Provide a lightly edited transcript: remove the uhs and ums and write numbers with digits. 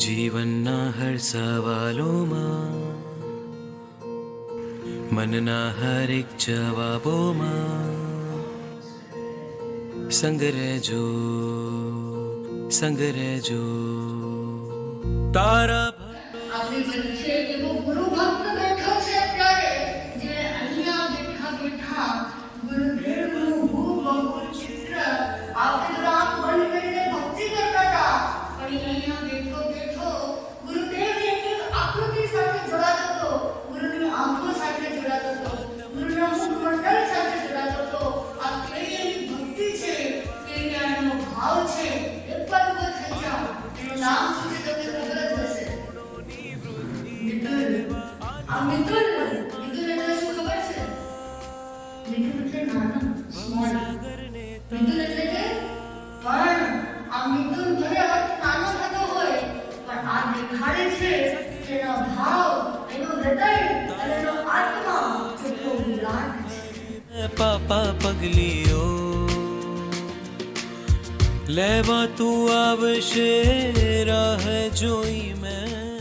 જીવનના હર સવાલોમાં, મનના હરેક જવાબોમાં સંગ રહેજો, સંગ રહેજો તારા આપણી વચ્ચે એવો ગુરુ ભક્ત બેઠો છે અત્યારે જે અહીંયા બેઠા બેઠા ગુરુદેવનું ભૂ ચિત્ર આપણે તો આમ બંધ કરીને ભક્તિ કરતા હતા, પણ અહીંયા બેઠો બેઠો ગુરુદેવની એક આકૃતિ સાથે જોડાતો હતો, ગુરુની આંખો સાથે જોડાતો હતો, ગુરુના મુખમંડળ સાથે જોડાતો હતો. આ કેવી એવી ભક્તિ છે, કેવી એનો ભાવ છે. એકવાર ઉભો થઈ જાઓ, એનું નામ શું છે તમને ખબર જ હશે. મિતુલ. આ મિતુલ એટલે શું ખબર છે? મિતુલ એટલે નાનો, સ્મોલ. મિતુલ એટલે કે પણ આ મિતુલ ભલે અર્થ નાનો થતો હોય, પણ આ દેખાડે છે તેનો ભાવ, એનો હૃદય અને એનો આત્મા કેટલો વિરાટ છે. પાપા પગલીઓ લેવા તું આવશે, રાહ જોઈ મેં